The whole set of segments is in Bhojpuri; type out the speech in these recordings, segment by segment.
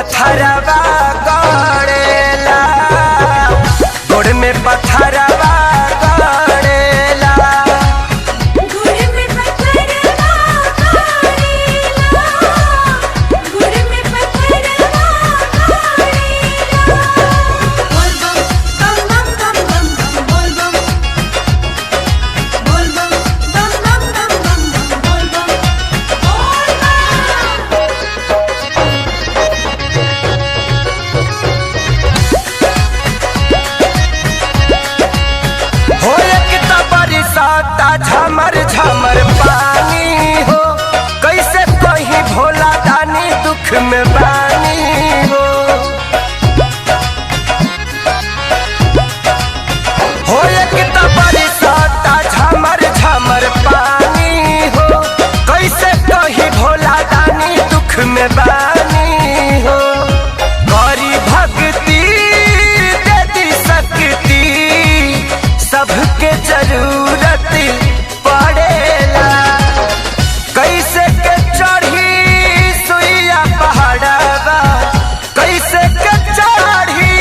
पत्थरवा गड़ेला, गोड़ में पत्थरवा गड़ेला। गुड़ में पत्थरवा गड़ेला, गुड़ में पत्थरवा गड़ेला। बोल बम बम बम बम बम बोल बम, बोल बम बम बम बम बम बोल बम, बोल हो एक त बरसाता झमर झमर पानी हो, कैसे कहीं भोला दानी दुख में बानी हो। हो एक त बरसाता झमर झमर पानी हो, कैसे कहीं भोला दानी दुख में बानी हो। गौरी भक्ति दे दी शक्ति, सबके जरूरत पड़ेला। कैसे के चढ़ी सुइया पहाड़वा, कैसे के चढ़ी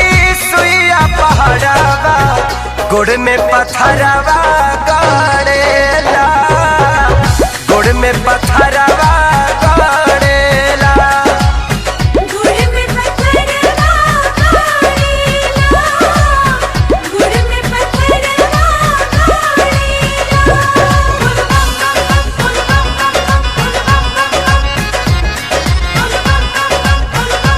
सुइया पहाड़वा, गोड़ में पत्थरवा गड़ेला, गोड़ में पत्थरवा गड़ेला। गुड़ में पत्थरवा गड़ेला, गुड़ में पत्थरवा गड़ेला। बोल बम बम बोल बम बम बोल बम बम बोल बम बम बोल बम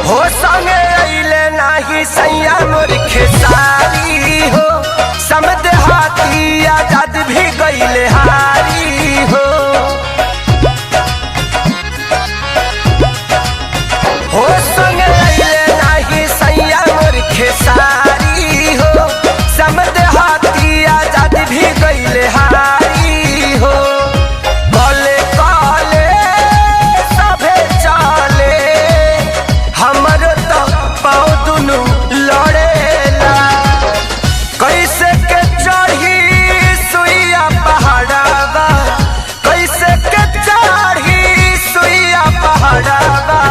हो संगे अइले नाही सैया मोर खेसारी हो, समद हाथी आजाद भी गइले हारी हो। हो संगे अइले नाही सैया मोर खेसारी हो, समद हाथी आजाद भी गइले हारी हो। कले कले सभे चले, हमर तो पाँव दुनु लड़ेला। कैसे के चढ़ी सुइया पहाड़वा, कैसे के चढ़ी सुइया पहाड़वा,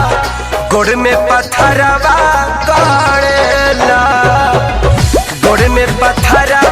गोड़ में पत्थरवा गड़ेला, गोड़ में पत्थरवा